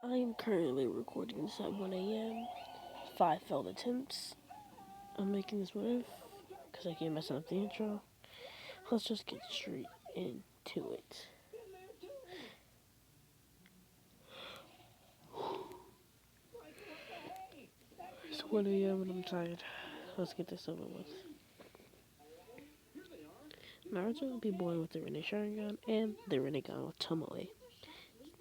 I am currently recording this at 1 a.m. 5 failed attempts. I'm making this one because I can't mess up the intro. Let's just get straight into it. It's 1 a.m. and I'm tired. Let's get this over with. Naruto will be born with the rinne Sharingan and the Rinnegan with Tomoe.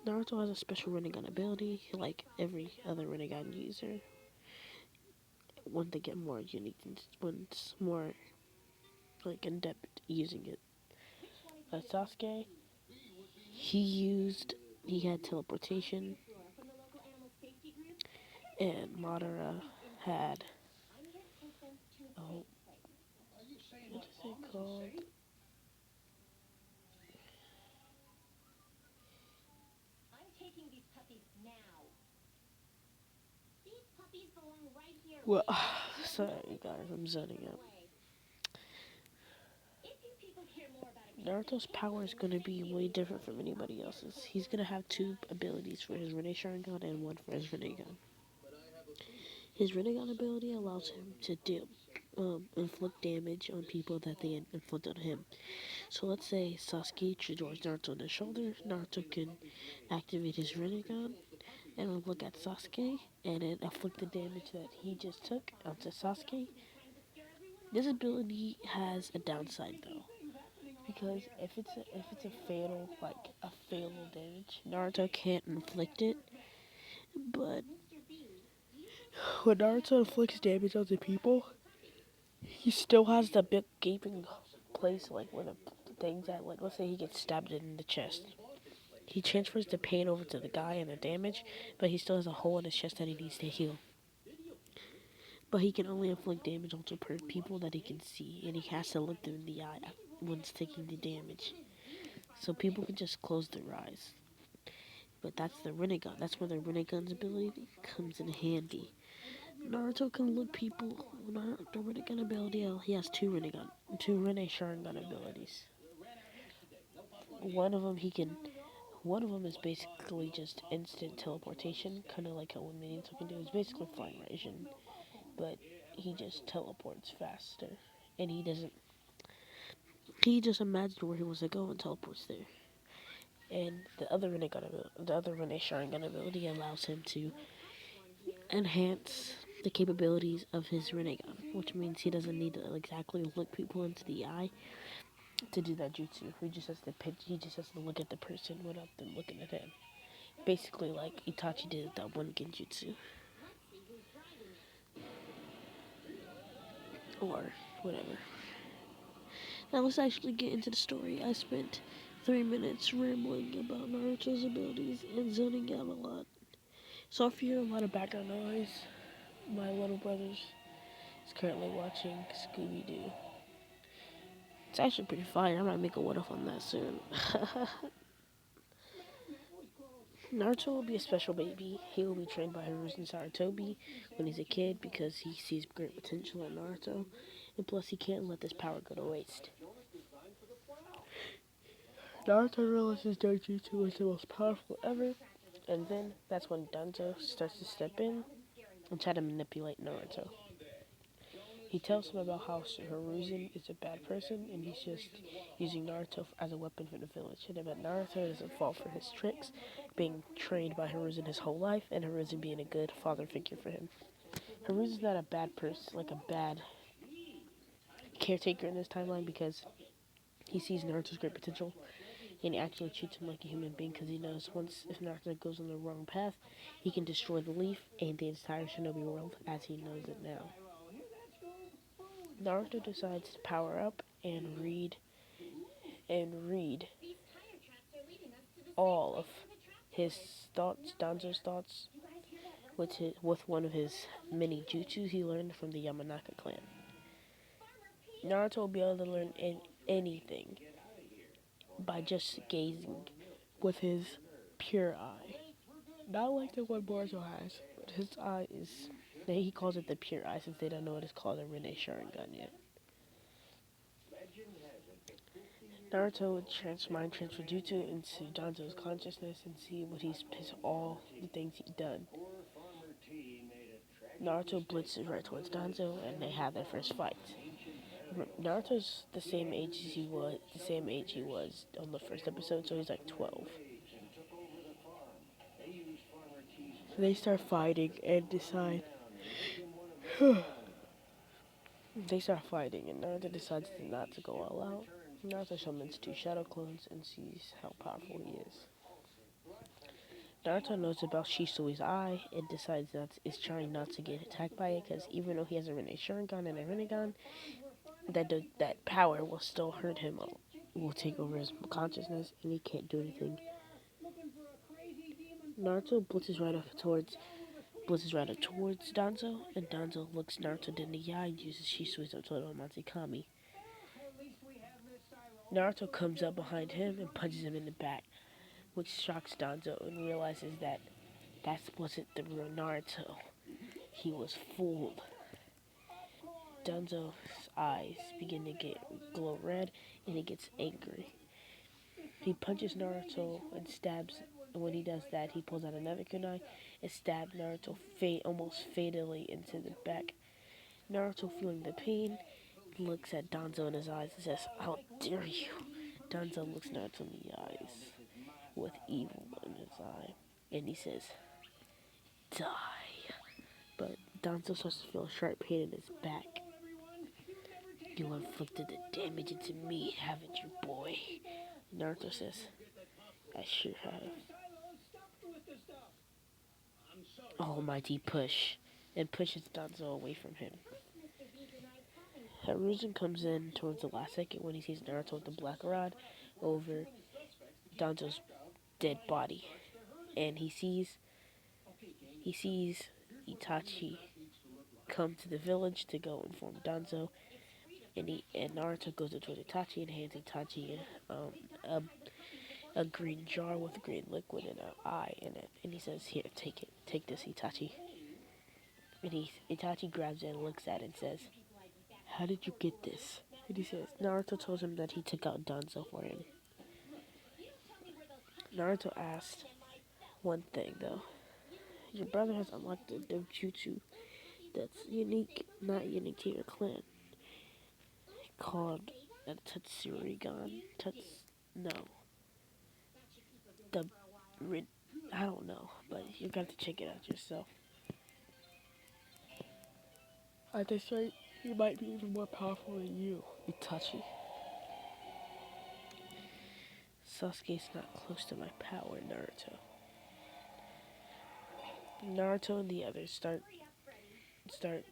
Naruto has a special Rinnegan ability, like every other Rinnegan user. When they get more unique, one's more like in depth using it. Sasuke, he had teleportation, and Madara had, oh, what is it called? Well, sorry guys, I'm zoning out. Naruto's power is going to be way different from anybody else's. He's going to have two abilities for his Rinne Sharingan and one for his Rinnegan. His Rinnegan ability allows him to inflict damage on people that they inflict on him. So let's say Sasuke draws Naruto on the shoulder. Naruto can activate his Rinnegan and look at Sasuke and then inflict the damage that he just took onto Sasuke. This ability has a downside though, because if it's a fatal damage, Naruto can't inflict it. But when Naruto inflicts damage onto people, he still has the big gaping place like where the things at. Like let's say he gets stabbed in the chest. He transfers the pain over to the guy and the damage, but he still has a hole in his chest that he needs to heal. But he can only inflict damage onto people that he can see, and he has to look them in the eye when taking the damage. So people can just close their eyes. But that's the Rinnegan. That's where the Rinnegan's ability comes in handy. Naruto can look people. The Rinnegan ability, he has two Rinne Sharingan abilities. One of them One of them is basically just instant teleportation, kind of like how one Minato can do. It's basically flying ration, but he just teleports faster, and he doesn't. He just imagines where he wants to go and teleports there. And the other Rinne Sharingan ability allows him to enhance the capabilities of his Rinnegan, which means he doesn't need to exactly look people into the eye to do that jutsu. He just has to look at the person without them looking at him. Basically, like Itachi did that one genjutsu, or whatever. Now let's actually get into the story. I spent 3 minutes rambling about Naruto's abilities and zoning out a lot. So if you hear a lot of background noise, my little brother is currently watching Scooby Doo. It's actually pretty fire. I might make a what if on that soon. Naruto will be a special baby. He will be trained by Hiruzen Sarutobi when he's a kid because he sees great potential in Naruto, and plus he can't let this power go to waste. Naruto realizes Dojutsu is the most powerful ever, and then that's when Danzo starts to step in and try to manipulate Naruto. He tells him about how Hiruzen is a bad person and he's just using Naruto as a weapon for the village. And that Naruto doesn't fall for his tricks, being trained by Hiruzen his whole life, and Hiruzen being a good father figure for him. Hiruzen's not a bad person, like a bad caretaker in this timeline because he sees Naruto's great potential and he actually treats him like a human being because he knows once if Naruto goes on the wrong path, he can destroy the leaf and the entire shinobi world as he knows it now. Naruto decides to power up and read all of his thoughts, Danzo's thoughts, with one of his many jutsus he learned from the Yamanaka clan. Naruto will be able to learn anything by just gazing with his pure eye. Not like the one Boruto has, but his eye is. He calls it the pure eye since they don't know what it's called in Rinne Sharingan yet. Naruto would mind transfer Jutsu into Danzo's consciousness and see what all the things he's done. Naruto blitzes right towards Danzo, and they have their first fight. Naruto's the same age he was on the first episode, so he's like 12. They start fighting and decide. They start fighting, and Naruto decides not to go all out. Naruto summons two shadow clones and sees how powerful he is. Naruto knows about Shisui's eye and decides is trying not to get attacked by it, because even though he has a rinne Sharingan and a Rinnegan, that power will still hurt him. Will take over his consciousness, and he can't do anything. Naruto blitzes right up towards Danzo, and Danzo looks Naruto in the eye and uses Shisui's Ototo Matsukami. Naruto comes up behind him and punches him in the back, which shocks Danzo and realizes that wasn't the real Naruto. He was fooled. Danzo's eyes begin to glow red, and he gets angry. He punches Naruto and stabs, and when he does that, he pulls out another kunai and stabs Naruto almost fatally into the back. Naruto, feeling the pain, looks at Danzo in his eyes and says, "How dare you?" Danzo looks Naruto in the eyes with evil in his eye, and he says, "Die." But Danzo starts to feel a sharp pain in his back. "You inflicted the damage into me, haven't you, boy?" Naruto says, "I sure have." Almighty push, and pushes Danzo away from him. Hiruzen comes in towards the last second when he sees Naruto with the black rod over Danzo's dead body, and he sees Itachi come to the village to go inform Danzo, and Naruto goes up towards Itachi and hands Itachi a green jar with green liquid and an eye in it, and he says, "Here, take this, Itachi." And Itachi grabs it and looks at it and says, "How did you get this?" And he says, Naruto told him that he took out Danzo for him. Naruto asked one thing though. Your brother has unlocked a jutsu that's not unique to your clan, called a Tatsurigan. No. The I don't know, but you got to check it out yourself. At this rate, he might be even more powerful than you, Itachi. Sasuke's not close to my power, Naruto. Naruto and the others start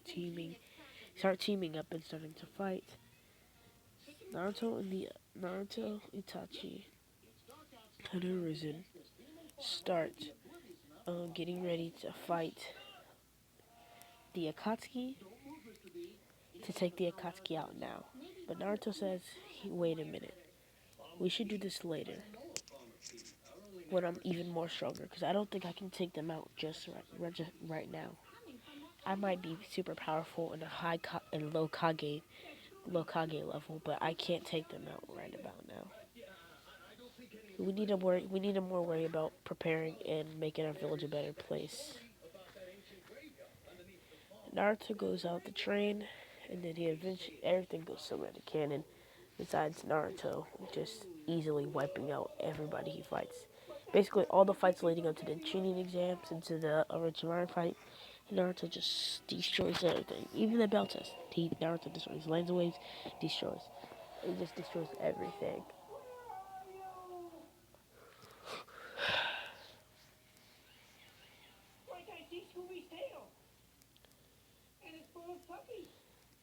teaming up and starting to fight. Naruto, Itachi, and Hiruzen start getting ready to fight the Akatsuki, to take the Akatsuki out now. But Naruto says, "Wait a minute. We should do this later, when I'm even more stronger, because I don't think I can take them out just right now. I might be super powerful in low Kage level, but I can't take them out right about now. We need to more worry about preparing and making our village a better place." Naruto goes out the train, and then everything goes somewhere to canon, besides Naruto just easily wiping out everybody he fights. Basically, all the fights leading up to the Chunin exams and to the Orochimaru fight, Naruto just destroys everything. Even the bell test, Naruto destroys. Lands waves, destroys. He just destroys everything.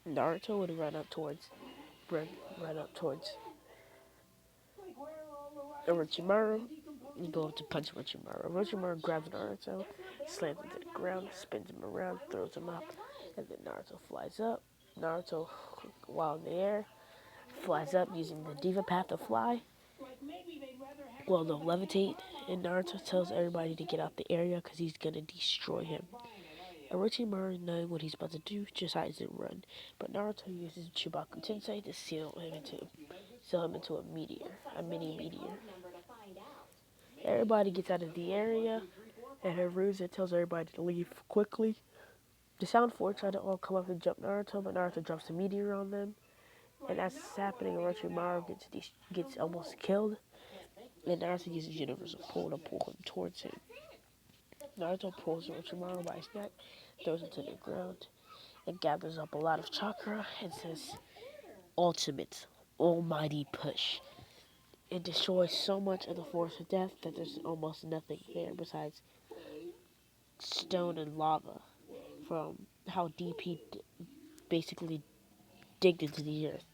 Naruto would run up towards Orochimaru and go up to punch Orochimaru. Orochimaru grabs Naruto, slams him to the ground, spins him around, throws him up, and then Naruto flies up. Naruto, while in the air, flies up using the Diva Path to fly. Well, they'll levitate, and Naruto tells everybody to get out the area because he's gonna destroy him. Orochimaru, knowing what he's about to do, decides to run, but Naruto uses Chubaku Tensei to seal him into a meteor, a mini meteor. Everybody gets out of the area, and Hiruzen tells everybody to leave quickly. The Sound Force try to all come up and jump Naruto, but Naruto drops the meteor on them. And as it's happening, Orochimaru gets almost killed, and Naruto uses Universal Pull to pull him towards him. Naruto pulls Orochimaru by his neck, throws him to the ground, and gathers up a lot of chakra and says, "Ultimate, almighty push." It destroys so much of the force of death that there's almost nothing there besides stone and lava from how deep he basically digged into the earth.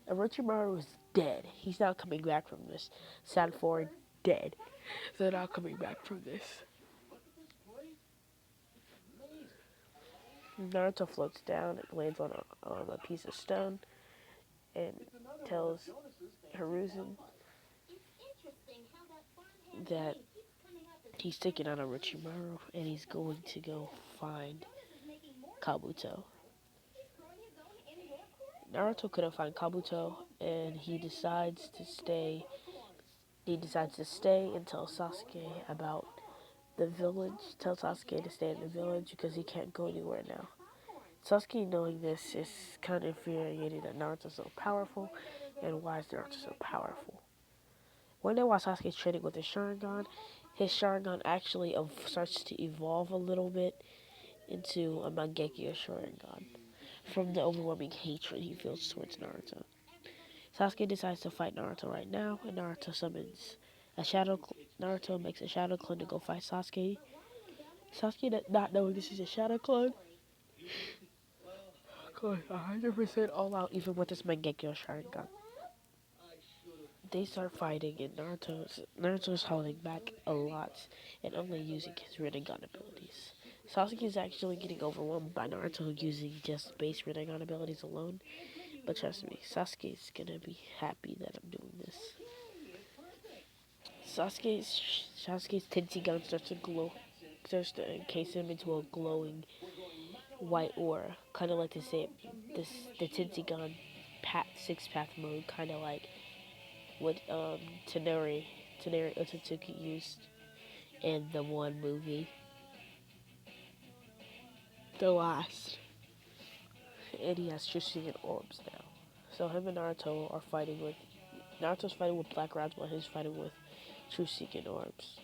Orochimaru is dead. He's not coming back from this. Sad for dead. They're not coming back from this. Naruto floats down and lands on a piece of stone and tells Hiruzen that he's taking on Orochimaru and he's going to go find Kabuto. Naruto couldn't find Kabuto and he decides to stay. He decides to stay and tell Sasuke about the village. Tell Sasuke to stay in the village because he can't go anywhere now. Sasuke, knowing this, is kind of infuriated that Naruto's so powerful, and why is Naruto so powerful? One day while Sasuke's training with his Sharingan actually starts to evolve a little bit into a Mangekyo Sharingan from the overwhelming hatred he feels towards Naruto. Sasuke decides to fight Naruto right now, and Naruto makes a shadow clone to go fight Sasuke. Sasuke, not knowing this is a shadow clone, goes 100% all out even with his Mangekyo Sharingan. They start fighting and Naruto's holding back a lot and only using his Rinnegan abilities. Sasuke is actually getting overwhelmed by Naruto using just base Rinnegan abilities alone, but trust me, Sasuke's gonna be happy that I'm doing this. Sasuke's Tenshinhan starts to encase him into a glowing white aura, kind of like the Tenshinhan six path mode, kind of like what Taneri Otsutsuki used in the one movie, The Last. And he has Sharingan orbs now. So him and Naruto's fighting with Black Rods while he's fighting with Sharingan orbs.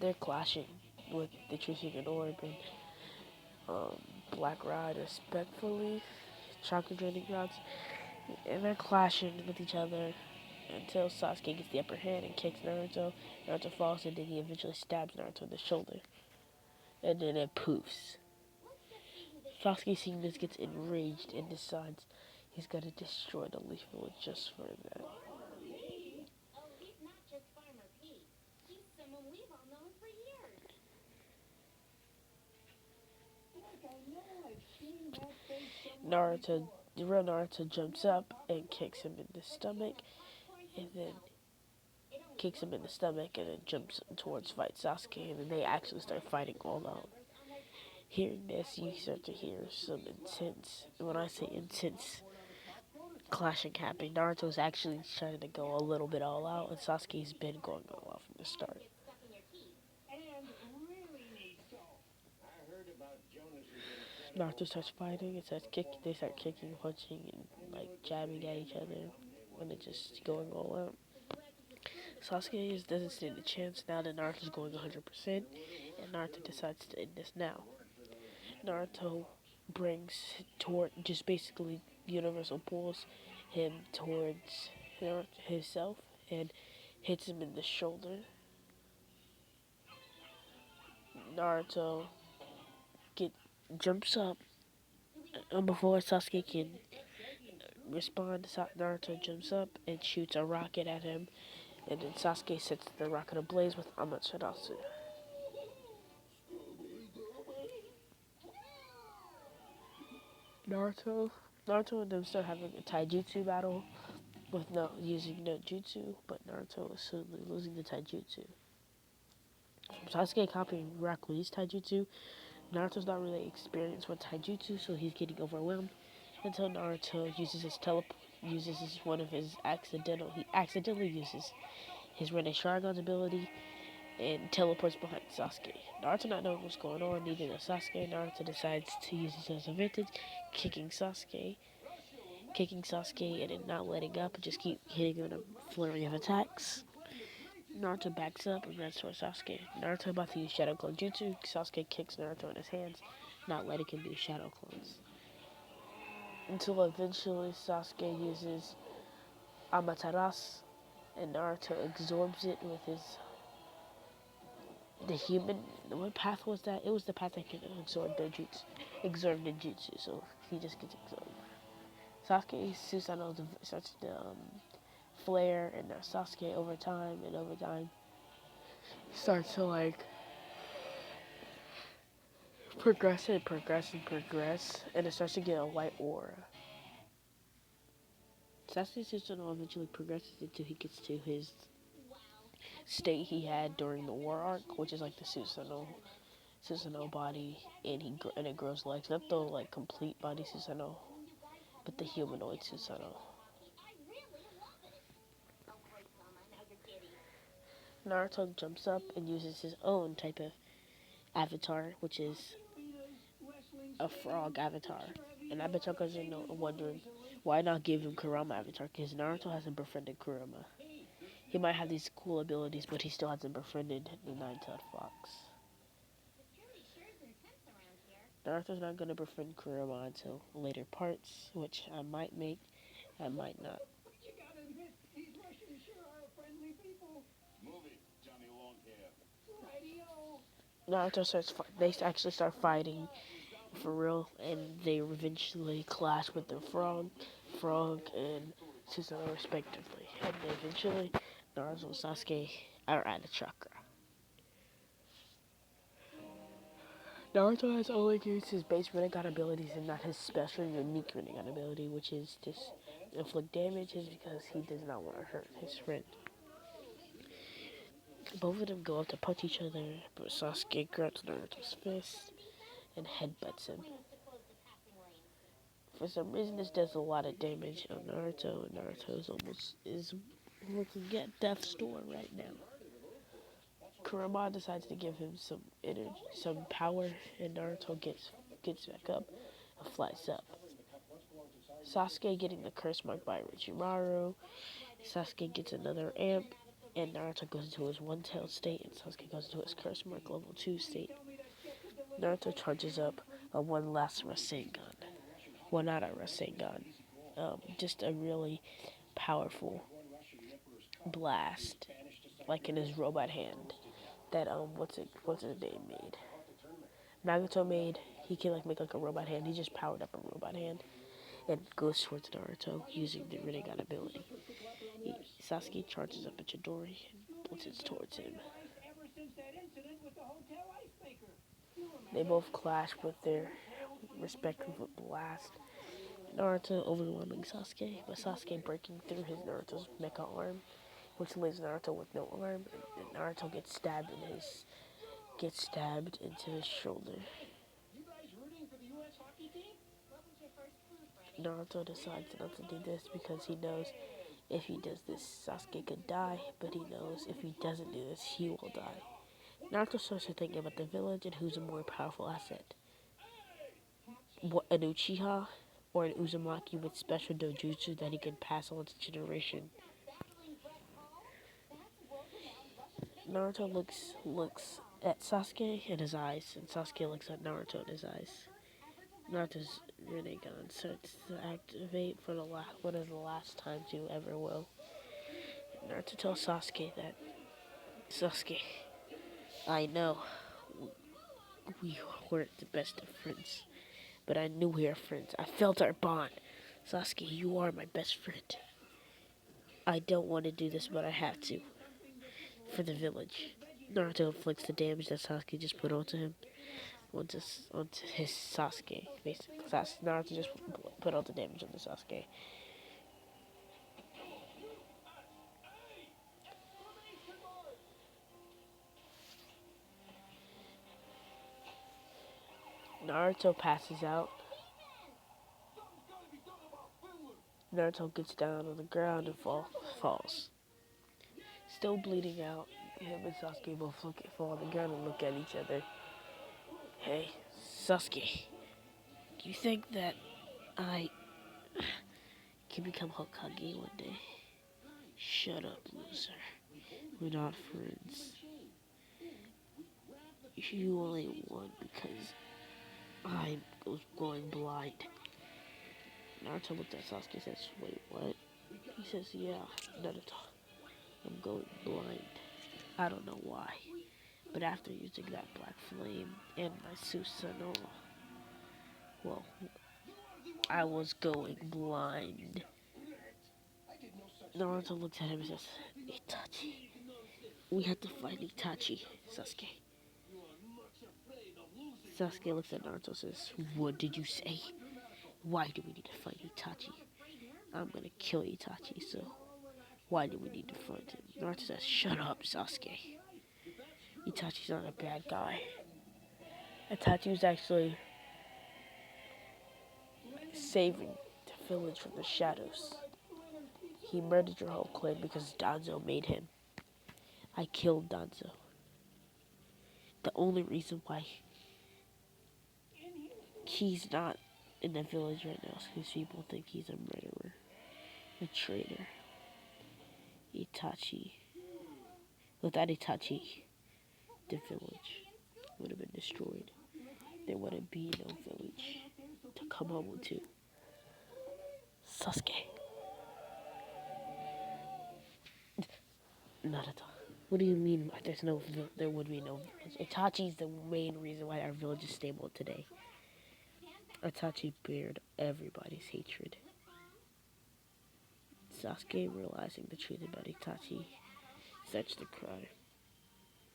They're clashing with the Sharingan orb and Black Rod respectfully, chakra draining rods, and they're clashing with each other until Sasuke gets the upper hand and kicks Naruto. Naruto falls and then he eventually stabs Naruto in the shoulder. And then it poofs. Sasuke seeing this gets enraged and decides he's gonna destroy the Leaf Village just for that. The real Naruto jumps up and kicks him in the stomach, and then jumps towards fight Sasuke, and then they actually start fighting all out. Hearing this, you start to hear some intense, when I say intense, clashing happening. Naruto's actually trying to go a little bit all out, and Sasuke's been going all out from the start. Naruto starts fighting, they start kicking, punching, and like jabbing at each other, and it's just going all out. Sasuke doesn't stand a chance now that Naruto's going 100%, and Naruto decides to end this now. Naruto just basically universal pulls him towards himself and hits him in the shoulder. Naruto get jumps up, and before Sasuke can respond, Naruto jumps up and shoots a rocket at him, and then Sasuke sets the rocket ablaze with Amaterasu. Naruto and them start having a taijutsu battle with using no jutsu, but Naruto is suddenly losing the taijutsu. Sasuke copying Rock Lee's taijutsu. Naruto's not really experienced with taijutsu, so he's getting overwhelmed until Naruto uses one of his he accidentally uses his Rinne Sharingan's ability and teleports behind Sasuke. Naruto not knowing what's going on, needing a Sasuke, Naruto decides to use his as advantage, kicking Sasuke and then not letting up and just keep hitting him in a flurry of attacks. Naruto backs up and runs towards Sasuke. Naruto about to use Shadow Clone Jutsu. Sasuke kicks Naruto in his hands, not letting him do Shadow Clones. Until eventually Sasuke uses Amaterasu and Naruto absorbs it with the human. What path was that? It was the path that can absorb ninjutsu. So he just gets absorbed. Sasuke Susanoo starts to flare, and Sasuke over time starts to like progress, and it starts to get a white aura. Sasuke Susanoo eventually progresses until he gets to his state he had during the war arc, which is like the Susanoo body, and it grows legs. Not the like complete body Susanoo, but the humanoid Susanoo. Naruto jumps up and uses his own type of avatar, which is a frog avatar. And I bet y'all guys are wondering why not give him Kurama avatar, because Naruto hasn't befriended Kurama. He might have these cool abilities, but he still hasn't befriended the nine-tailed fox. Naruto's not going to befriend Kurama until later parts, which I might make, I might not. They actually start fighting for real, and they eventually clash with the frog and Susanoo respectively. And eventually, Naruto and Sasuke are out of chakra. Naruto has only used his base Rinnegan abilities and not his special unique Rinnegan ability, which is just inflict damage, is because he does not want to hurt his friend. Both of them go up to punch each other, but Sasuke grabs Naruto's fist and headbutts him. For some reason, this does a lot of damage on Naruto, and is looking at death's door right now. Kurama decides to give him some energy, some power, and Naruto gets back up and flies up. Sasuke getting the curse mark by Orochimaru. Sasuke gets another amp, and Naruto goes into his one-tailed state, and Sasuke goes into his curse mark level 2 state. Naruto charges up a one last Rasengan. Well, not a Rasengan. Just a really powerful blast, like in his robot hand. That what's his name made? Nagato made. He can like make like a robot hand. He just powered up a robot hand and goes towards Naruto using the Rinnegan ability. Sasuke charges up a Chidori and blitzes towards him. They both clash with their respective blast. Naruto overwhelming Sasuke, but Sasuke breaking through Naruto's mecha arm, which leaves Naruto with no arm, and Naruto gets stabbed into his shoulder. Naruto decides not to do this because he knows if he does this, Sasuke could die, but he knows if he doesn't do this, he will die. Naruto starts to think about the village and who's a more powerful asset. An Uchiha or an Uzumaki with special dojutsu that he can pass on to generation. Naruto looks at Sasuke in his eyes, and Sasuke looks at Naruto in his eyes. Naruto's Rinnegan starts to activate for one of the last times you ever will. Naruto tells Sasuke that, Sasuke, I know we weren't the best of friends, but I knew we were friends. I felt our bond. Sasuke, you are my best friend. I don't want to do this, but I have to. For the village. Naruto inflicts the damage that Sasuke just put onto him. Onto his Sasuke, basically. Naruto just put all the damage on the Sasuke. Naruto passes out. Naruto gets down on the ground and falls. Still bleeding out. Him and Sasuke both fall on the ground and look at each other. Hey, Sasuke, do you think that I can become Hokage one day? Shut up, loser. We're not friends. You only won because I was going blind. Naruto looked at Sasuke and says, wait, what? He says, yeah, Naruto, I'm going blind. I don't know why. But after using that black flame and my Susanoo, well, I was going blind. Naruto looks at him and says, Itachi, we have to fight Itachi, Sasuke. Sasuke looks at Naruto and says, what did you say? Why do we need to fight Itachi? I'm gonna kill Itachi, so why do we need to fight him? Naruto says, shut up, Sasuke. Itachi's not a bad guy. Itachi was actually saving the village from the shadows. He murdered your whole clan because Danzo made him. I killed Danzo. The only reason why he's not in the village right now is because people think he's a murderer, a traitor. Itachi. Without Itachi, the village would have been destroyed. There wouldn't be no village to come home to. Sasuke. Naruto. What do you mean there would be no village? Itachi's the main reason why our village is stable today. Itachi bared everybody's hatred. Sasuke, realizing the truth about Itachi, starts to cry.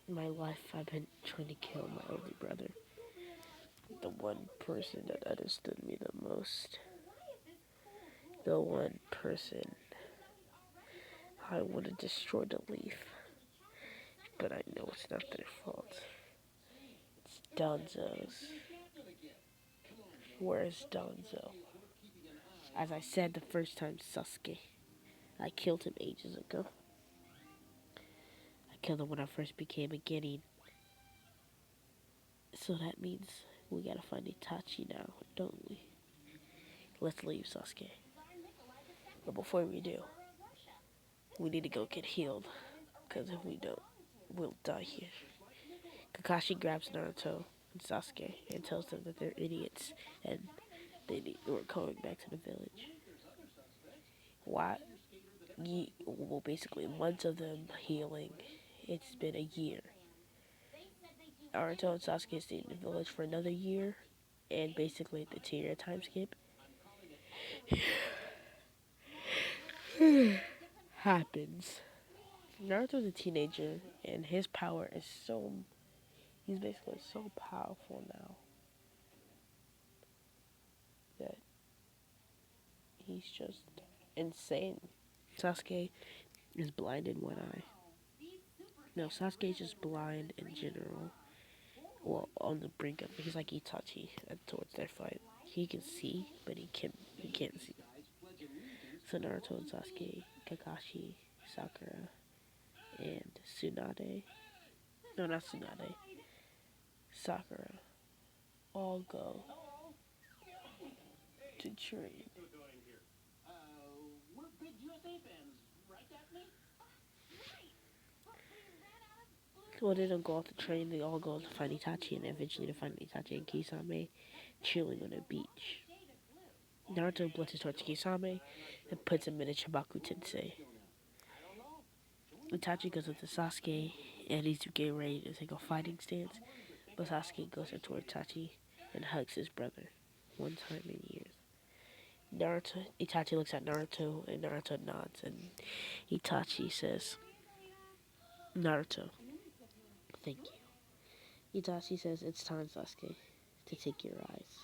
In my life, I've been trying to kill my older brother. The one person that understood me the most. The one person I would have destroyed a leaf. But I know it's not their fault. It's Danzo's. Where's Danzo? As I said the first time, Sasuke. I killed him ages ago. I killed him when I first became a Genin. So that means we gotta find Itachi now, don't we? Let's leave, Sasuke. But before we do, we need to go get healed. Because if we don't, we'll die here. Kakashi grabs Naruto and Sasuke and tells them that they're idiots and we're going back to the village. Why? Well, basically, months of them healing. It's been a year. Naruto and Sasuke stayed in the village for another year, and basically the 2-year time skip happens. Naruto's a teenager, and his power is he's basically so powerful now that he's just insane. Sasuke is blind in one eye. No, Sasuke's just blind in general. Well, on the brink of it. He's like Itachi towards their fight. He can see, but he can't see. So Naruto and Sasuke, Kakashi, Sakura, and Tsunade. No, not Tsunade. Sakura. All go to train. Well, they don't go off to train. They all go to find Itachi and eventually to find Itachi and Kisame chilling on a beach. Naruto blunts towards Kisame and puts him in a Chibaku Tensei. Itachi goes up to Sasuke and he's getting ready to take a fighting stance, but Sasuke goes up toward Itachi and hugs his brother. One time in years. Itachi looks at Naruto and Naruto nods and Itachi says, Naruto, thank you. Itachi says, it's time, Sasuke, to take your eyes.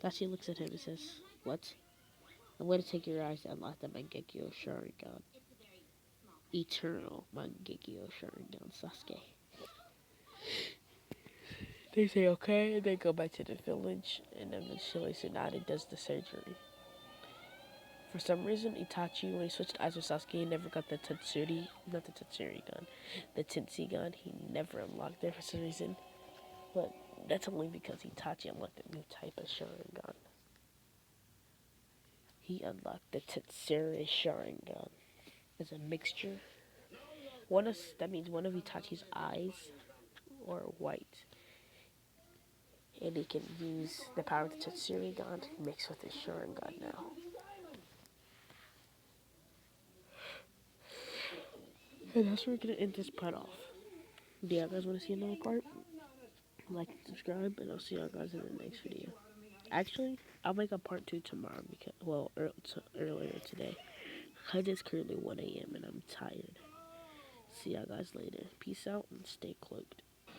Itachi looks at him and says, what? I'm going to take your eyes and unlock the Mangekyo Sharingan. Eternal Mangekyo Sharingan, Sasuke. They say okay, and they go back to the village, and eventually Tsunade does the surgery. For some reason, Itachi, when he switched eyes with Sasuke, he never got the Tatsuri, not the Tatsuri gun, the Tensei gun. He never unlocked it for some reason. But that's only because Itachi unlocked a new type of Sharingan. He unlocked the Tetsuri Sharingan as a mixture. That means one of Itachi's eyes are white, and he can use the power of the Tetsuri gun mixed with his Sharingan now. And that's where we're gonna end this part off. Do y'all guys want to see another part? Like and subscribe, and I'll see y'all guys in the next video. Actually, I'll make a part 2 tomorrow because, well, earlier today. Because it's currently 1 a.m. and I'm tired. See y'all guys later. Peace out and stay cloaked.